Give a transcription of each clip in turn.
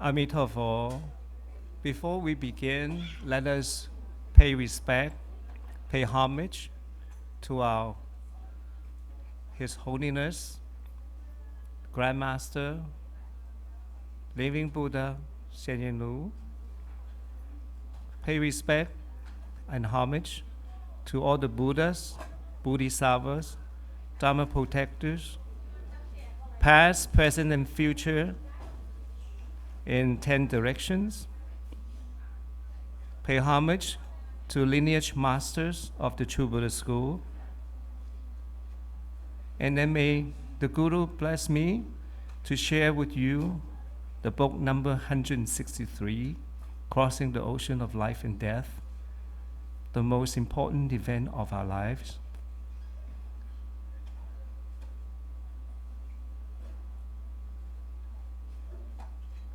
Amitabha, before we begin, let us pay respect, pay homage to our His Holiness, Grandmaster, Living Buddha, Xianyin Lu. Pay respect and homage to all the Buddhas, Bodhisattvas, Dharma protectors, past, present, and future in 10 directions. Pay homage to lineage masters of the True Buddha School. And then may the Guru bless me to share with you the book number 163, Crossing the Ocean of Life and Death, the most important event of our lives.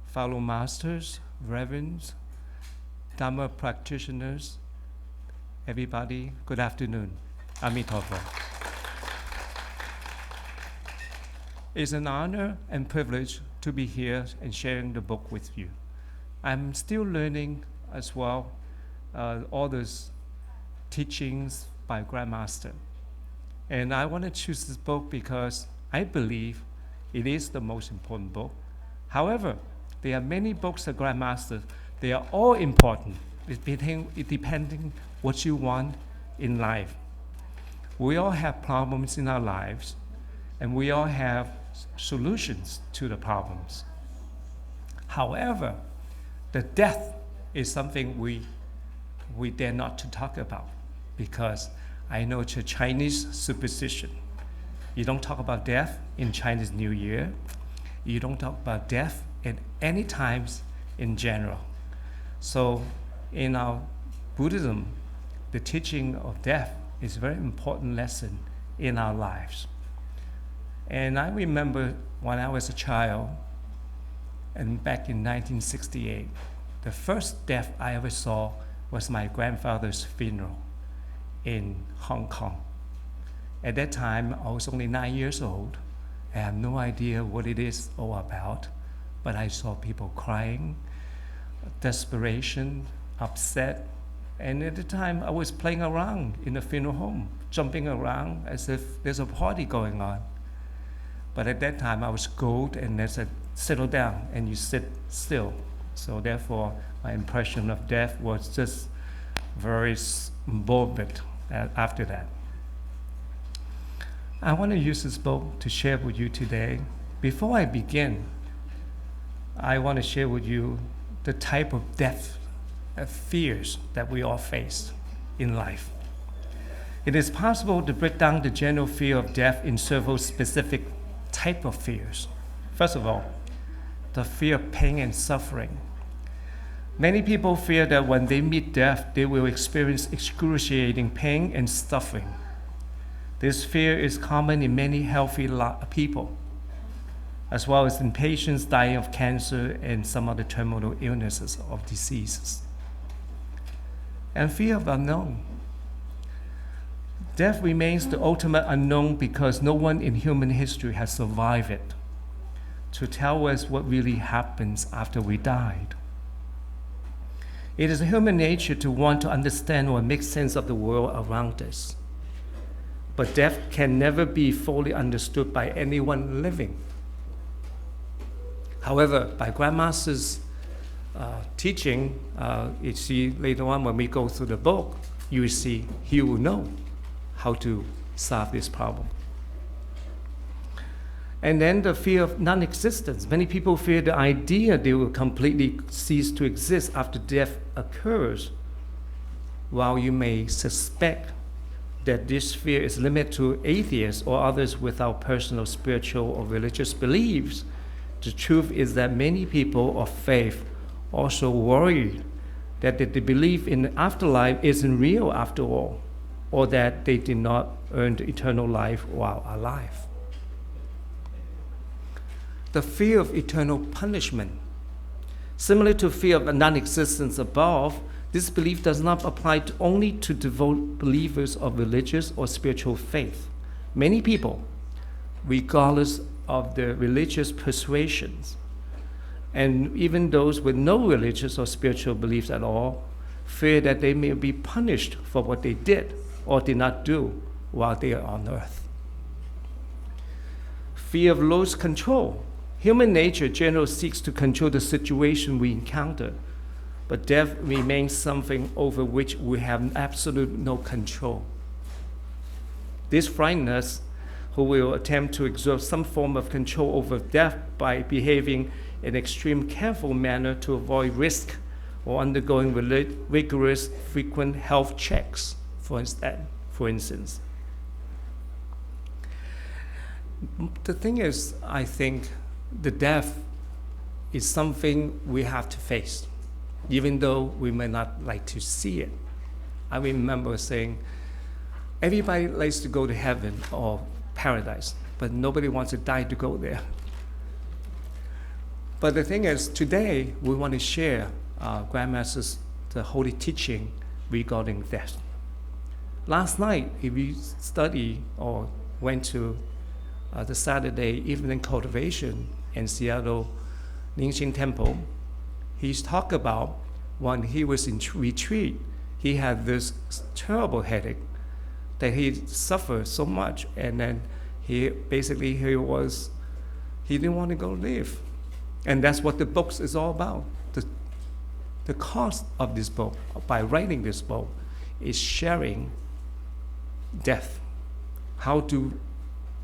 Fellow masters, reverends, Dharma practitioners, everybody, good afternoon. Amitabha. It's an honor and privilege to be here and sharing the book with you. I'm still learning as well all those teachings by Grandmaster. And I want to choose this book because I believe it is the most important book. However, there are many books of Grandmaster. They are all important, depending what you want in life. We all have problems in our lives, and we all have solutions to the problems. However, the death is something we dare not to talk about, because I know it's a Chinese superstition. You don't talk about death in Chinese New Year. You don't talk about death at any times in general. So in our Buddhism, the teaching of death is a very important lesson in our lives. And I remember when I was a child, and back in 1968, the first death I ever saw was my grandfather's funeral in Hong Kong. At that time, I was only 9 years old. I have no idea what it is all about, but I saw people crying, desperation, upset. And at the time, I was playing around in the funeral home, jumping around as if there's a party going on. But at that time, I was scolded, and they said, settle down, and you sit still. So therefore, my impression of death was just very morbid after that. I want to use this book to share with you today. Before I begin, I want to share with you the type of death fears that we all face in life. It is possible to break down the general fear of death in several specific types of fears. First of all, the fear of pain and suffering. Many people fear that when they meet death, they will experience excruciating pain and suffering. This fear is common in many healthy people, as well as in patients dying of cancer and some other terminal illnesses or diseases. And fear of unknown. Death remains the ultimate unknown because no one in human history has survived it to tell us what really happens after we died. It is human nature to want to understand or make sense of the world around us. But death can never be fully understood by anyone living. However, by Grandmaster's teaching, you see later on when we go through the book, you will see he will know how to solve this problem. And then the fear of non-existence. Many people fear the idea they will completely cease to exist after death occurs, while you may suspect that this fear is limited to atheists or others without personal spiritual or religious beliefs. The truth is that many people of faith also worry that the belief in the afterlife isn't real after all, or that they did not earn the eternal life while alive. The fear of eternal punishment. Similar to fear of non-existence above, this belief does not apply only to devout believers of religious or spiritual faith. Many people, regardless of their religious persuasions, And even those with no religious or spiritual beliefs at all fear that they may be punished for what they did or did not do while they are on earth. Fear of lost control. Human nature generally seeks to control the situation we encounter, but death remains something over which we have absolute no control. This frightens us, who will attempt to exert some form of control over death by behaving in extreme careful manner to avoid risk or undergoing rigorous frequent health checks, for instance. The thing is, I think the death is something we have to face, even though we may not like to see it. I remember saying, everybody likes to go to heaven or paradise, but nobody wants to die to go there. But the thing is, today we want to share Grandmaster's the holy teaching regarding death. Last night, if you study or went to the Saturday evening cultivation in Seattle Ningxin Temple, he's talked about when he was in retreat, he had this terrible headache that he suffered so much, and then he didn't want to go live. And that's what the book is all about. The cost of this book, by writing this book, is sharing death, how to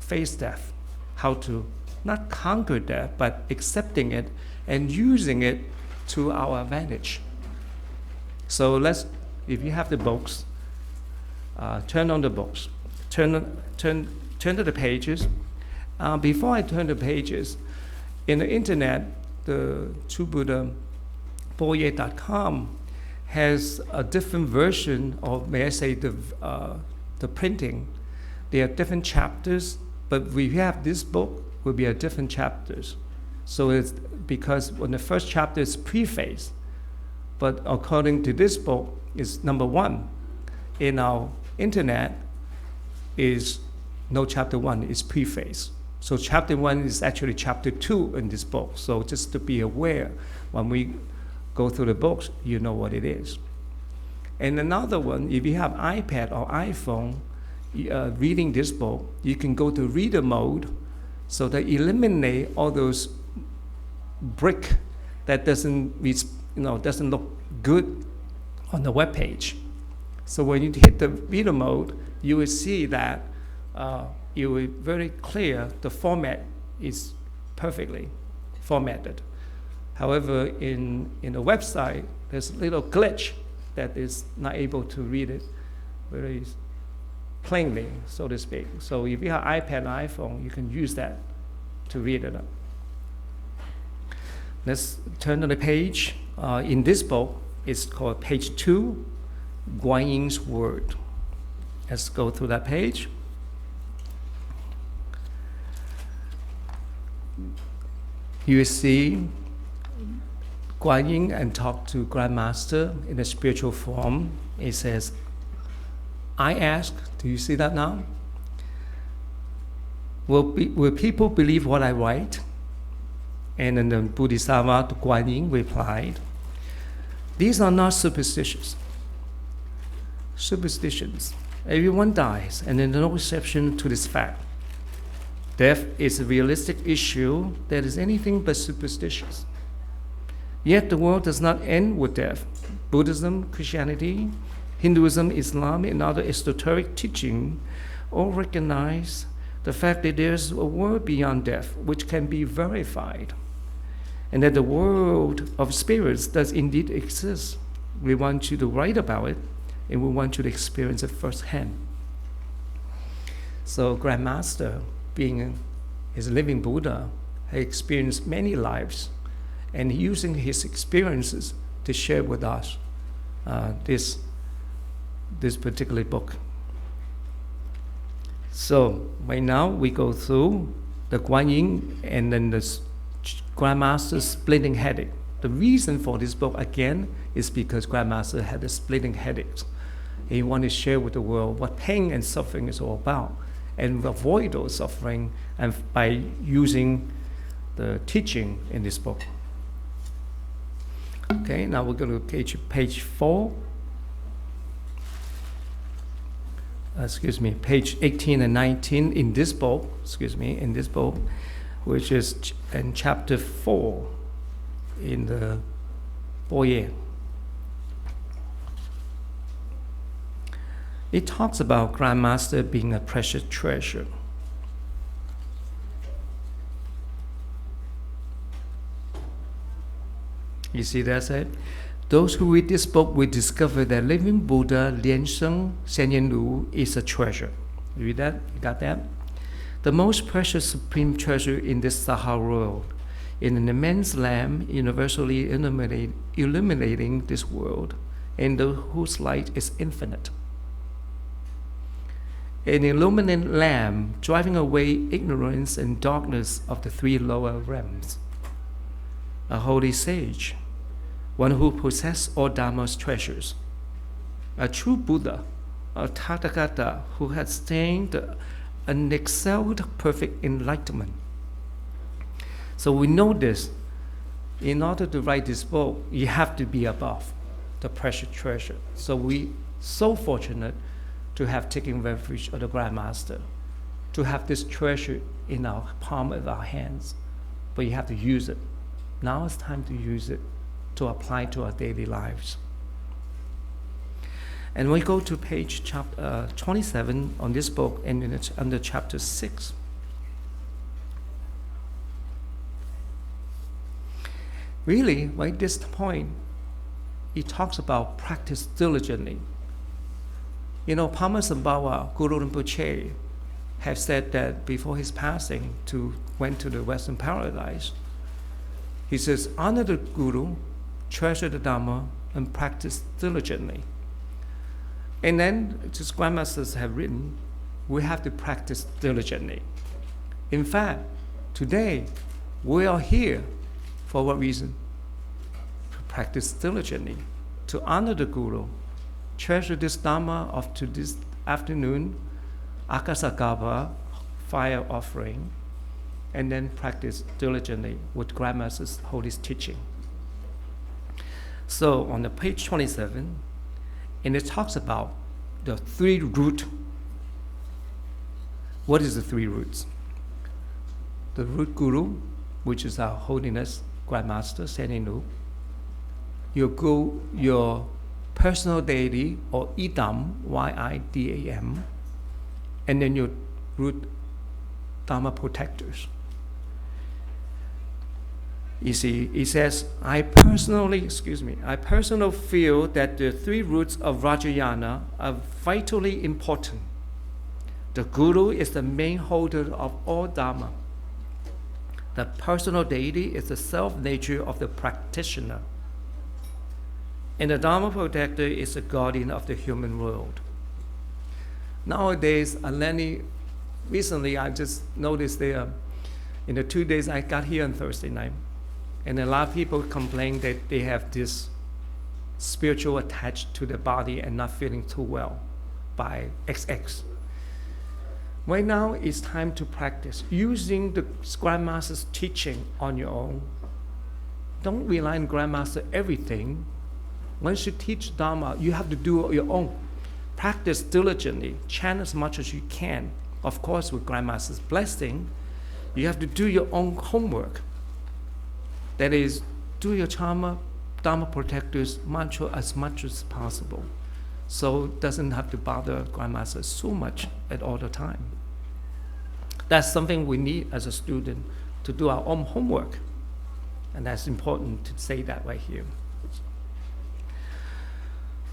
face death, how to not conquer death, but accepting it and using it to our advantage. So if you have the books, turn on the books, turn to the pages. Before I turn the pages, in the internet, the TrueBuddhaBoye.com has a different version, or may I say the printing. There are different chapters, but we have this book will be a different chapters. So it's because when the first chapter is preface, but according to this book is number 1. In our internet is no chapter 1, is preface. So chapter 1 is actually chapter 2 in this book. So just to be aware, when we go through the books, you know what it is. And another one, if you have iPad or iPhone, reading this book, you can go to reader mode, so that eliminate all those brick that doesn't look good on the web page. So when you hit the reader mode, you will see that it will very clear the format is perfectly formatted. However, in the website, there's a little glitch that is not able to read it very plainly, so to speak. So if you have iPad and iPhone, you can use that to read it up. Let's turn to the page. In this book, it's called page 2, Guan Yin's Word. Let's go through that page. You see Guan Yin and talk to Grandmaster in a spiritual form. It says, I ask, do you see that now? Will people believe what I write? And then the Bodhisattva, Guan Yin, replied, these are not superstitions. Everyone dies, and there's no exception to this fact. Death is a realistic issue that is anything but superstitious. Yet the world does not end with death. Buddhism, Christianity, Hinduism, Islam, and other esoteric teaching all recognize the fact that there's a world beyond death which can be verified, and that the world of spirits does indeed exist. We want you to write about it, and we want you to experience it firsthand. So Grandmaster, being his living Buddha, has experienced many lives, and using his experiences to share with us this particular book. So right now we go through the Guan Yin and then the Grandmaster's splitting headache. The reason for this book again is because Grandmaster had a splitting headache. He wanted to share with the world what pain and suffering is all about, and avoid those suffering, and by using the teaching in this book. Okay, now we're going to page 4. Page 18 and 19 in this book, which is in chapter 4 in the foyer. It talks about Grandmaster being a precious treasure. You see that said? Those who read this book will discover that living Buddha Lian is a treasure. You read that? You got that? The most precious supreme treasure in this Sahara world, in an immense lamp universally illuminating this world, and whose light is infinite. An illuminated lamp driving away ignorance and darkness of the 3 lower realms. A holy sage, one who possesses all Dharma's treasures. A true Buddha, a Tathagata who has attained an excelled perfect enlightenment. So we know this. In order to write this book, you have to be above the precious treasure. So we so fortunate to have taken refuge of the Grandmaster, to have this treasure in our palm of our hands. But you have to use it. Now it's time to use it to apply to our daily lives. And we go to page 27 on this book, and it's under chapter 6. Really, right this point, it talks about practice diligently. You know, Padmasambhava, Guru Rinpoche, have said that before his passing, went to the Western paradise. He says, honor the Guru, treasure the Dharma, and practice diligently. And then, just Grandmasters have written, we have to practice diligently. In fact, today, we are here for what reason? To practice diligently, to honor the Guru, treasure this Dharma of to this afternoon, Akasagarbha, fire offering, and then practice diligently with Grandmaster's holy teaching. So on the page 27, and it talks about the 3 roots. What is the 3 roots? The root Guru, which is our Holiness Grandmaster Seninu. Your personal deity, or Idam, Y-I-D-A-M, and then your root Dharma protectors. You see, it says, I personally feel that the 3 roots of Vajrayana are vitally important. The Guru is the main holder of all Dharma. The personal deity is the self-nature of the practitioner. And the Dharma protector is the guardian of the human world. Nowadays, recently I just noticed in the 2 days I got here on Thursday night, and a lot of people complain that they have this spiritual attached to their body and not feeling too well by XX. Right now, it's time to practice using the Grandmaster's teaching on your own. Don't rely on Grandmaster everything. Once you teach Dharma, you have to do it your own. Practice diligently, chant as much as you can. Of course, with Grandmaster's blessing, you have to do your own homework. That is, do your Dharma protectors mantra as much as possible. So it doesn't have to bother Grandmaster so much at all the time. That's something we need as a student, to do our own homework. And that's important to say that right here.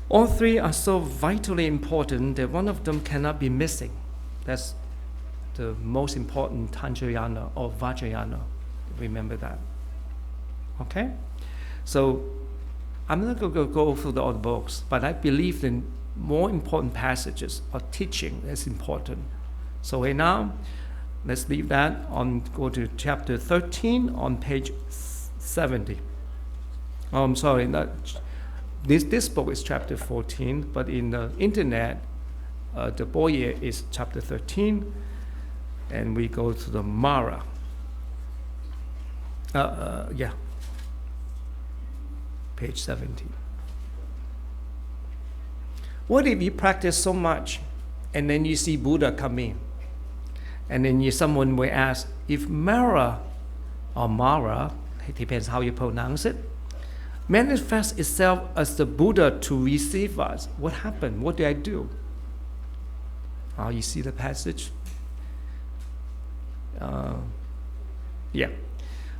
All 3 are so vitally important that one of them cannot be missing. That's the most important Tantrayana or Vajrayana. Remember that. Okay? So I'm not going to go through all the books, but I believe in more important passages or teaching that's important. So right now, let's leave that go to chapter 13 on page 70. Oh, I'm sorry, this book is chapter 14, but in the internet, the Boye is chapter 13, and we go to the Mara. page 70. What if you practice so much and then you see Buddha come in? And then someone will ask, if Mara, or Mara, it depends how you pronounce it, manifests itself as the Buddha to receive us, what happened? What do I do? You see the passage? Yeah.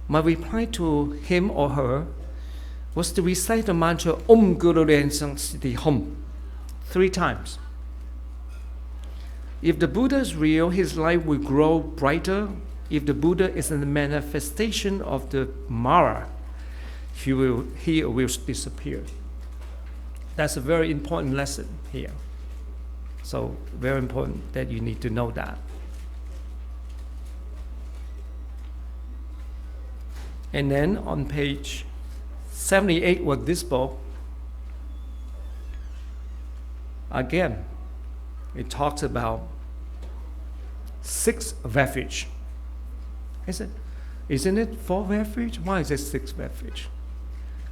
My reply to him or her was to recite the mantra Om Guru Ren Sang Siddhi Hum 3 times. If the Buddha is real, his light will grow brighter. If the Buddha is a manifestation of the Mara, he or will disappear. That's a very important lesson here. So very important that you need to know that. And then on page 78 of this book, again, it talks about 6 refuge. Isn't it 4 refuge? Why is it 6 refuge?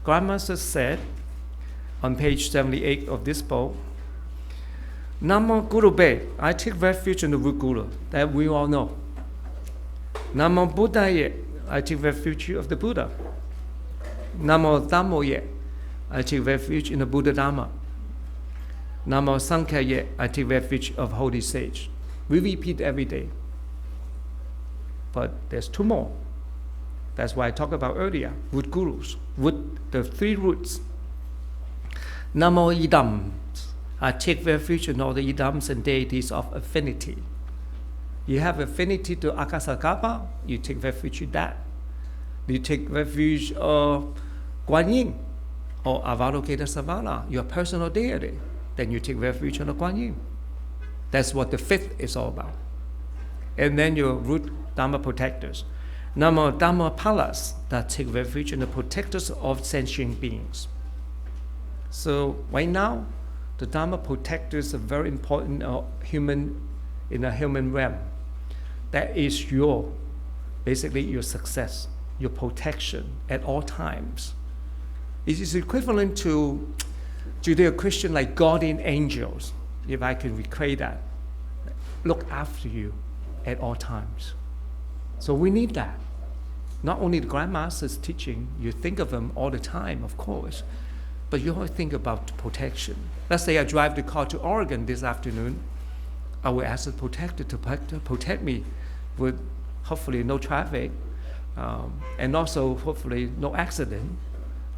Grandmaster said on page 78 of this book, Namo Guru Be, I take refuge in the root Guru, that we all know. Namo Buddhaye, I take refuge of the Buddha. Namo Dhammoye, I take refuge in the Buddha Dhamma. Namo Sankhaye, I take refuge of Holy Sage. We repeat every day. But there's 2 more. That's why I talked about earlier, root gurus, the 3 roots. Namo Idam, I take refuge in all the idams and deities of affinity. You have affinity to Akasakapa, you take refuge in that. You take refuge of Guan Yin or Avalokitesvara, your personal deity. Then you take refuge in the Guan Yin. That's what the 5th is all about. And then your root Dhamma protectors. Namo Dhamma Palas, that take refuge in the protectors of sentient beings. So right now, the Dhamma protectors are very important in a human realm. That is basically your success, your protection at all times. It is equivalent to Judeo-Christian like guardian angels, if I can recreate that. Look after you at all times. So we need that. Not only the Grandmaster's teaching, you think of them all the time, of course, but you always think about protection. Let's say I drive the car to Oregon this afternoon. I will ask the protector to protect me with hopefully no traffic and also hopefully no accident.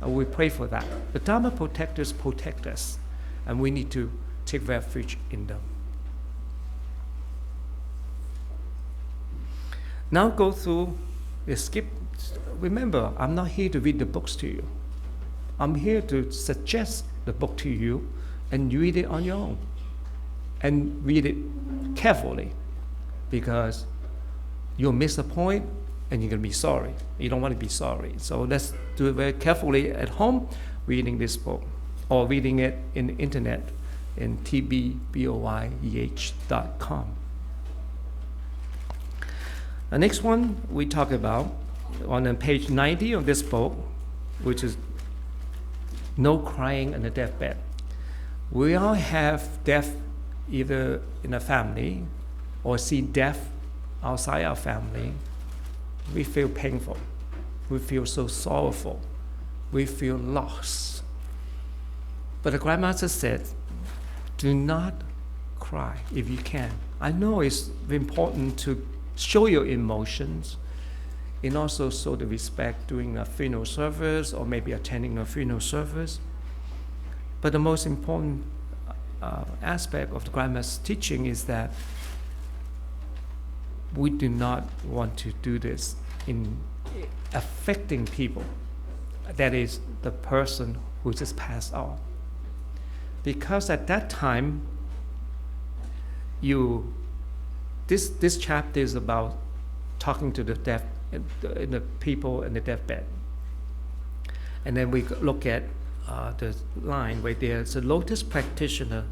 We pray for that. The Dhamma protectors protect us, and we need to take refuge in them. Now go through, skip. Remember, I'm not here to read the books to you. I'm here to suggest the book to you and you read it on your own. And read it carefully, because you'll miss a point and you're going to be sorry. You don't want to be sorry. So let's do it very carefully at home, reading this book, or reading it in the internet in tbboyeh.com. The next one we talk about on page 90 of this book, which is no crying on the deathbed. We all have death either in a family or see death outside our family. We feel painful. We feel so sorrowful. We feel lost. But the Grandmaster said, do not cry if you can. I know it's important to show your emotions and also show the respect during a funeral service or maybe attending a funeral service. But the most important aspect of the Grandmaster's teaching is that we do not want to do this in affecting people. That is the person who just passed on. Because at that time, this chapter is about talking to the death, the people in the deathbed. And then we look at the line where there's a lotus practitioner.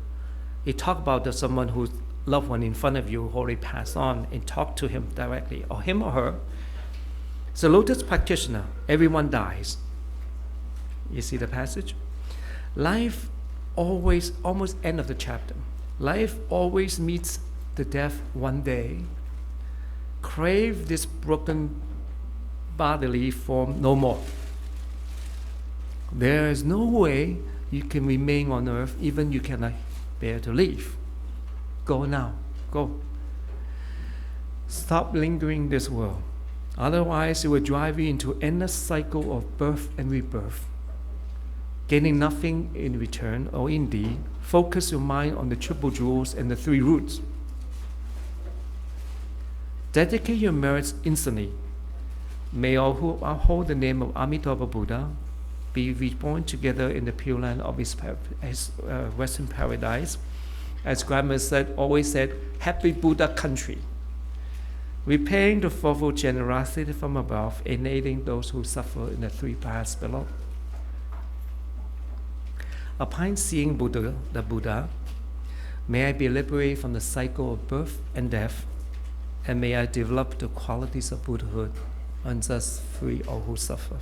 He talk about someone whose loved one in front of you who already passed on, and talk to him directly, or him or her. So lotus practitioner, everyone dies. You see the passage? Life always, almost end of the chapter. Life always meets the death one day. Crave this broken bodily form no more. There is no way you can remain on earth, even you cannot bear to leave. Go now, go. Stop lingering in this world. Otherwise, it will drive you into an endless cycle of birth and rebirth. Gaining nothing in return, or indeed, focus your mind on the triple jewels and the three roots. Dedicate your merits instantly. May all who uphold the name of Amitabha Buddha be reborn together in the pure land of his Western paradise. As Grandma always said, happy Buddha country. Repaying the fourfold generosity from above, enabling those who suffer in the three paths below. Upon seeing the Buddha, may I be liberated from the cycle of birth and death, and may I develop the qualities of Buddhahood and thus free all who suffer.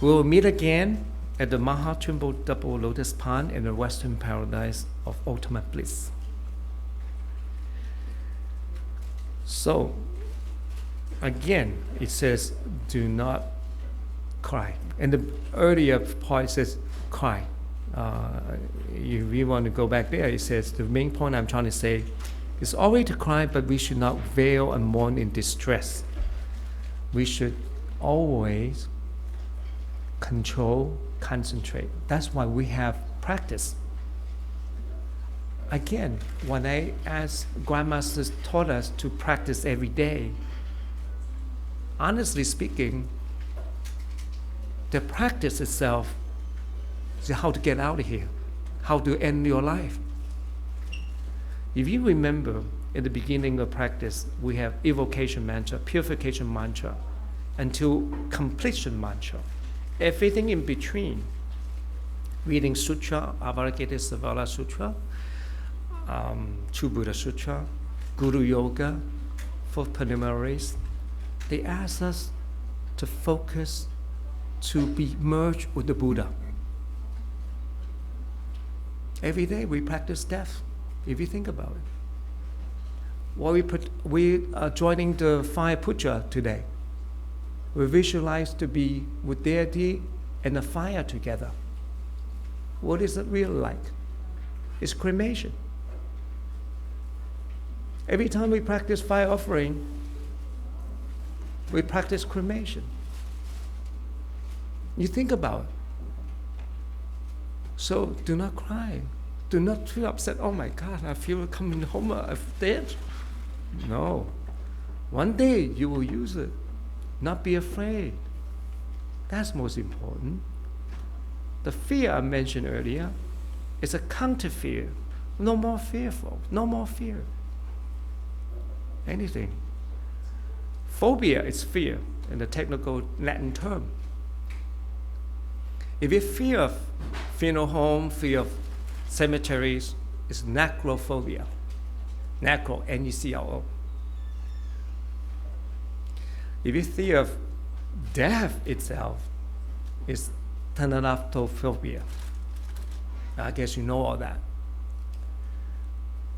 We will meet again at the Maha-Triple Double Lotus Pond in the Western Paradise of Ultimate Bliss. So, again, it says, do not cry. And the earlier part says, cry. If we want to go back there, it says, the main point I'm trying to say is always to cry, but we should not wail and mourn in distress. We should always control, concentrate. That's why we have practice. Again, when I asked grandmasters taught us to practice every day, honestly speaking, the practice itself is how to get out of here, how to end your life. If you remember, at the beginning of practice, we have evocation mantra, purification mantra, until completion mantra. Everything in between, reading sutra, Avalokitesvara Sutra, True Buddha Sutra, Guru Yoga, for preliminaries, they ask us to focus, to be merged with the Buddha. Every day we practice death, if you think about it. While we are joining the fire puja today, we visualize to be with deity and the fire together. What is it really like? It's cremation. Every time we practice fire offering, we practice cremation. You think about it. So do not cry. Do not feel upset. Oh my God, I feel coming home, I'm dead. No. One day you will use it. Not be afraid. That's most important. The fear I mentioned earlier is a counter fear. No more fearful. No more fear. Anything. Phobia is fear in the technical Latin term. If you fear of funeral home, fear of cemeteries, it's necrophobia. Necro, N-E-C-R-O. If you fear of death itself, it's thanatophobia. I guess you know all that.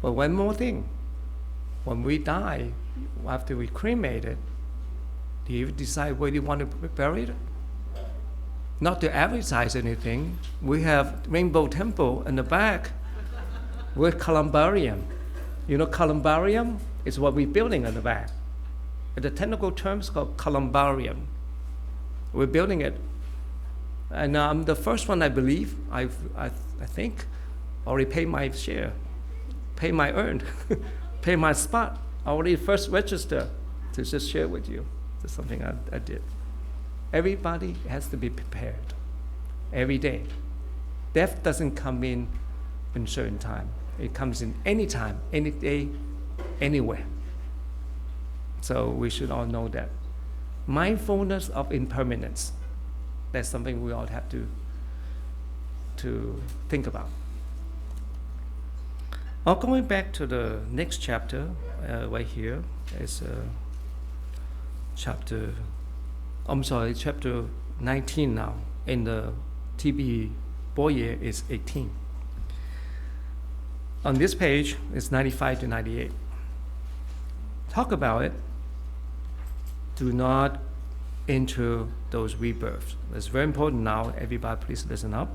But one more thing. When we die, after we cremate it, do you decide where you want to be buried? Not to advertise anything, we have Rainbow Temple in the back with columbarium. You know columbarium is what we're building in the back. The technical term is called columbarium. We're building it. And I'm the first one, I believe, I think, already paid my share, paid my earned, paid my spot. I already first registered to just share with you. That's something I did. Everybody has to be prepared every day. Death doesn't come in certain time. It comes in any time, any day, anywhere. So we should all know that. Mindfulness of impermanence. That's something we all have to think about. Now going back to the next chapter, right here is chapter 19 now. In the TB boy year is 18. On this page, it's 95 to 98. Talk about it. Do not enter those rebirths. It's very important now. Everybody, please listen up.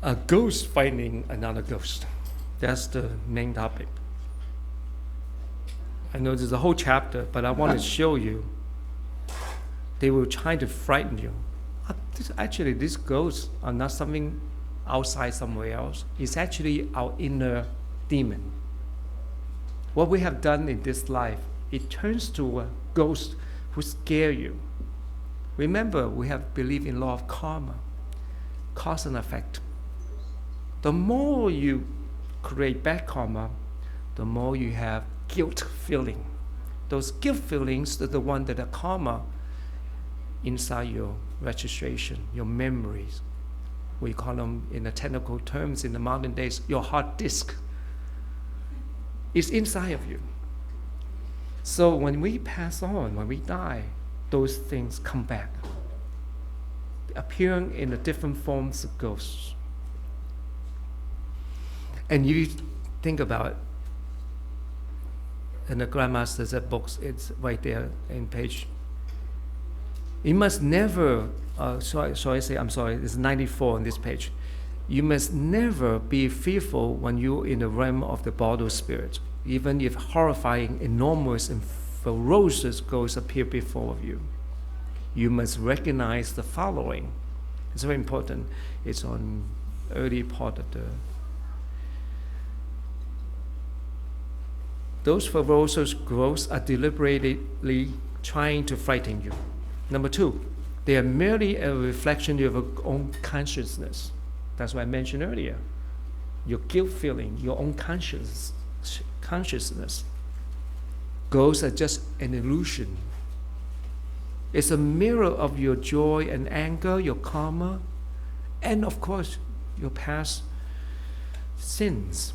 A ghost fighting another ghost. That's the main topic. I know there's a whole chapter, but I want to show you. They will try to frighten you. Actually, these ghosts are not something outside somewhere else. It's actually our inner demon. What we have done in this life, it turns to a ghost who scare you. Remember, we have believed in law of karma, cause and effect. The more you create bad karma, the more you have guilt feeling. Those guilt feelings are the one that are karma inside your registration, your memories. We call them, in the technical terms in the modern days, your hard disk. It's inside of you. So when we pass on, when we die, those things come back, appearing in the different forms of ghosts. And you think about it, in the Grandmaster's books, it's right there in page. You must never, I'm sorry, it's 94 on this page. You must never be fearful when you're in the realm of the bottle spirit, even if horrifying, enormous, and ferocious ghosts appear before you. You must recognize the following. It's very important. It's on early part of the. Those ferocious ghosts are deliberately trying to frighten you. Number 2, they are merely a reflection of your own consciousness. That's what I mentioned earlier. Your guilt feeling, your own consciousness. Ghosts are just an illusion. It's a mirror of your joy and anger, your karma, and of course, your past sins.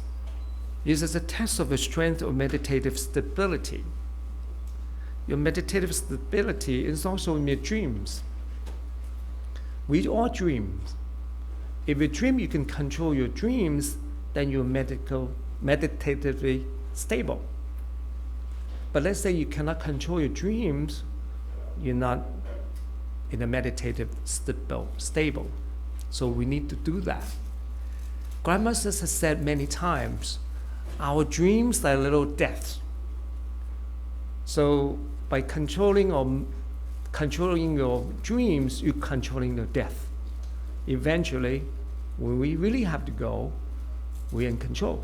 It is a test of the strength of meditative stability. Your meditative stability is also in your dreams. We all dream. If you dream you can control your dreams, then you're meditatively stable. But let's say you cannot control your dreams, you're not in a meditative stable. So we need to do that. Grandmasters has said many times, our dreams are little deaths. So by controlling your dreams, you're controlling your death. Eventually, when we really have to go, we're in control.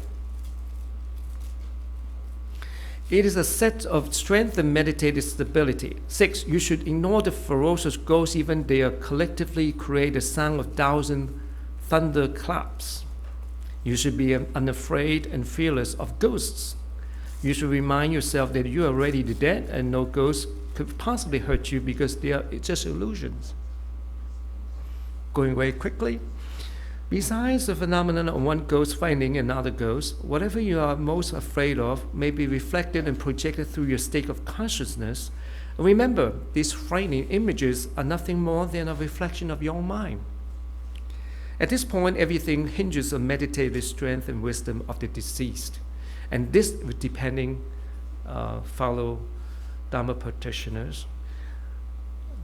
It is a set of strength and meditative stability. 6, you should ignore the ferocious ghosts, even they are collectively create a sound of 1,000 thunderclaps. You should be unafraid and fearless of ghosts. You should remind yourself that you are already dead and no ghost could possibly hurt you because they are just illusions. Going very quickly, besides the phenomenon of one ghost finding another ghost, whatever you are most afraid of may be reflected and projected through your state of consciousness. And remember, these frightening images are nothing more than a reflection of your own mind. At this point, everything hinges on meditative strength and wisdom of the deceased. And this, depending, fellow Dharma practitioners,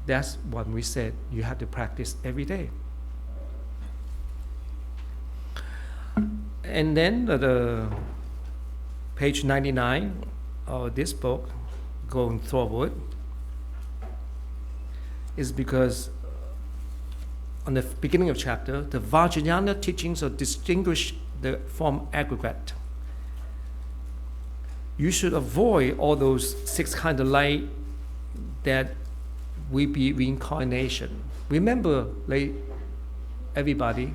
that's what we said you have to practice every day. And then the page 99 of this book, going forward, is because on the beginning of chapter, the Vajrayana teachings are distinguished from aggregate. You should avoid all those 6 kinds of light that will be reincarnation. Remember, everybody,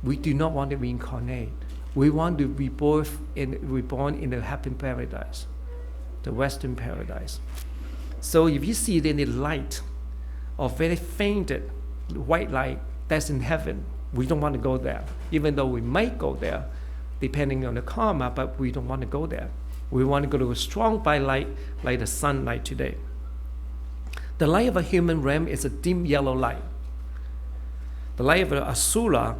we do not want to reincarnate. We want to be reborn in the happy paradise, the Western paradise. So if you see any light or very fainted white light that's in heaven, we don't want to go there. Even though we might go there, depending on the karma, but we don't want to go there. We want to go to a strong bright light like the sunlight today. The light of a human realm is a dim yellow light. The light of an asura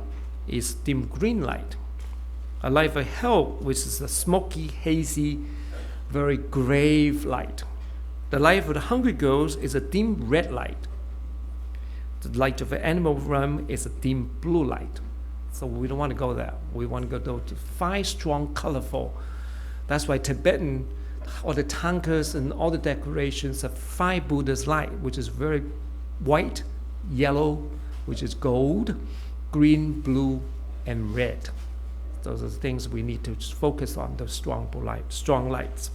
is dim green light. A light of a hell, which is a smoky, hazy, very grave light. The light of the hungry ghost is a dim red light. The light of the animal realm is a dim blue light. So we don't want to go there. We want to go to 5 strong, colorful. That's why Tibetan, all the tankas and all the decorations have 5 Buddha's light, which is very white, yellow, which is gold, green, blue, and red. Those are the things we need to focus on, those strong lights.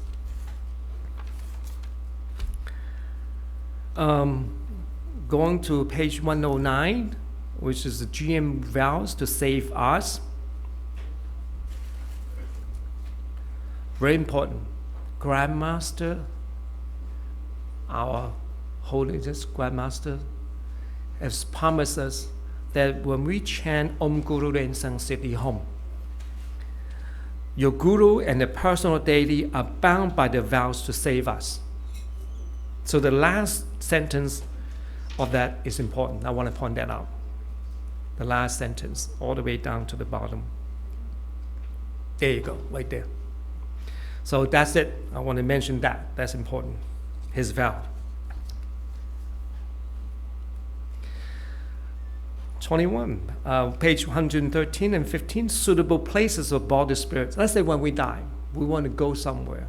Going to page 109, which is the GM vows to save us. Very important. Grandmaster, our Holiness Grandmaster, has promised us that when we chant Om Guru Ren Sang Siddhi Hum, your Guru and the personal deity are bound by the vows to save us. So the last sentence of that is important. I want to point that out. The last sentence, all the way down to the bottom. There you go, right there. So that's it. I want to mention that. That's important. His vow. 21, page 113 and 15, suitable places of body spirits. Let's say when we die, we want to go somewhere.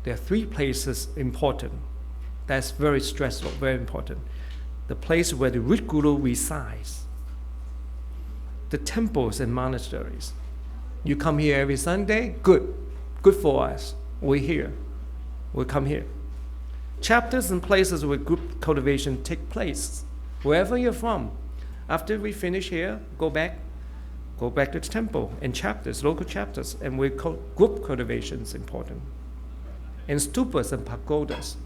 There are 3 places important. That's very stressful, very important. The place where the root guru resides. The temples and monasteries. You come here every Sunday, good for us. We're here. We'll come here. Chapters and places where group cultivation take place. Wherever you're from. After we finish here, go back to the temple and chapters, local chapters, and group cultivation is important. And stupas and pagodas.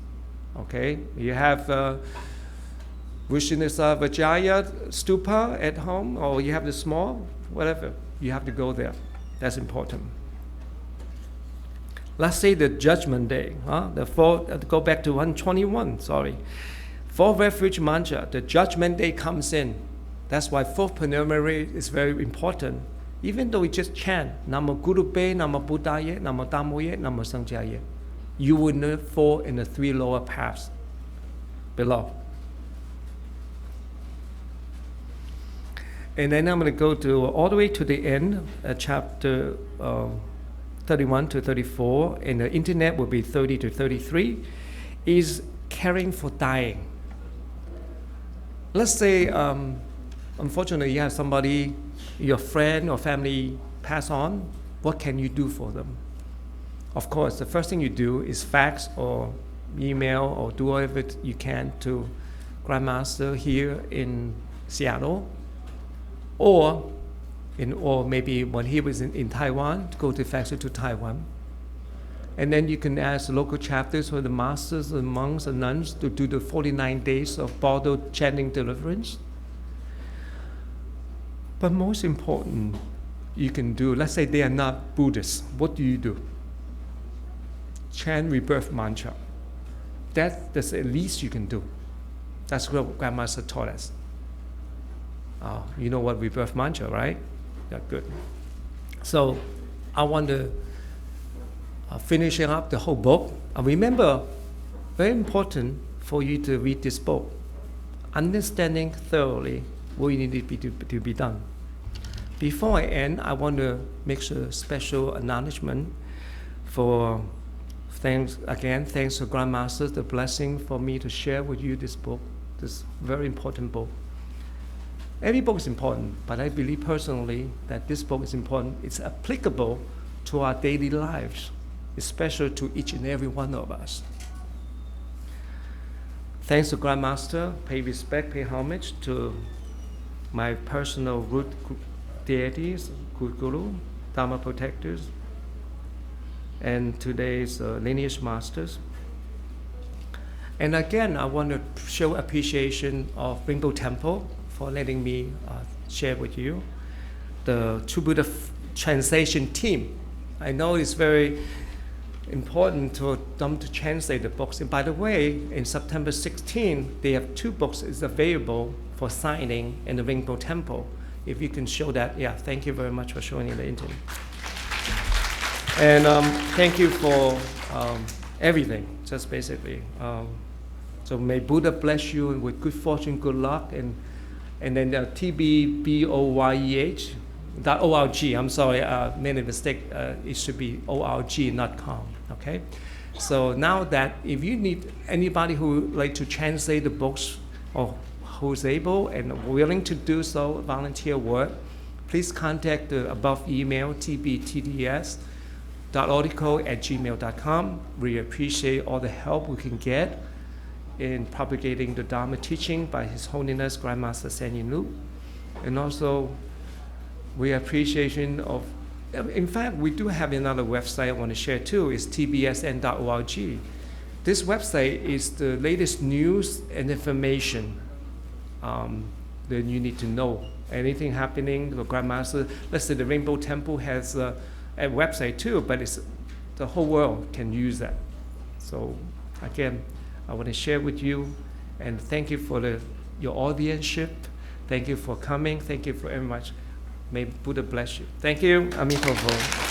Okay, you have Vishnesa Vajaya stupa at home, or you have the small, whatever. You have to go there. That's important. Let's say the Judgment Day. Go back to 121, sorry. 4th refuge mantra, the Judgment Day comes in. That's why 4th preliminary is very important. Even though we just chant, Namo Guru Pe, Namo Buddhaya, Namo Dhammoye, Namo Sanghaya, you will not fall in the 3 lower paths below. And then I'm going to go to all the way to the end, chapter 31 to 34, and the internet will be 30 to 33, is caring for dying. Let's say, unfortunately, you have somebody, your friend or family pass on. What can you do for them? Of course, the first thing you do is fax or email or do whatever you can to Grandmaster here in Seattle, or maybe when he was in Taiwan, to go to fax it to Taiwan. And then you can ask local chapters or the masters, the monks, and nuns to do the 49 days of bottle chanting deliverance. But most important, you can do, let's say they are not Buddhists. What do you do? Chant rebirth mantra. That's the least you can do. That's what Grandmaster taught us. You know what rebirth mantra, right? Yeah, good. So I want to finishing up the whole book. Remember, very important for you to read this book. Understanding thoroughly what you need to be done. Before I end, I want to make a special acknowledgement for thanks to Grandmaster, the blessing for me to share with you this book, this very important book. Every book is important, but I believe personally that this book is important. It's applicable to our daily lives, especially to each and every one of us. Thanks to Grandmaster, pay respect, pay homage to my personal root deities, Good Guru, Dharma protectors, and today's lineage masters. And again, I want to show appreciation of Rainbow Temple for letting me share with you. The True Buddha translation team. I know it's very important for them to translate the books. And by the way, in September 16, they have 2 books is available for signing in the Rainbow Temple. If you can show that, yeah, thank you very much for showing in the internet. And thank you for everything, just basically. So may Buddha bless you with good fortune, good luck, and then TBBOYEH.org. I'm sorry, made a mistake. It should be org, not com. Okay. So now that if you need anybody who would like to translate the books or who's able and willing to do so, volunteer work, please contact the above email tbtds.article@gmail.com. We appreciate all the help we can get in propagating the Dharma teaching by His Holiness Grandmaster Sanyin Lu. And also, we appreciation of, in fact, we do have another website I want to share too, is tbsn.org. This website is the latest news and information that you need to know. Anything happening, the Grandmaster, let's say the Rainbow Temple has a website too, but it's the whole world can use that. So again, I want to share with you, and thank you for your audienceship. Thank you for coming. Thank you for very much. May Buddha bless you. Thank you. Amitabha.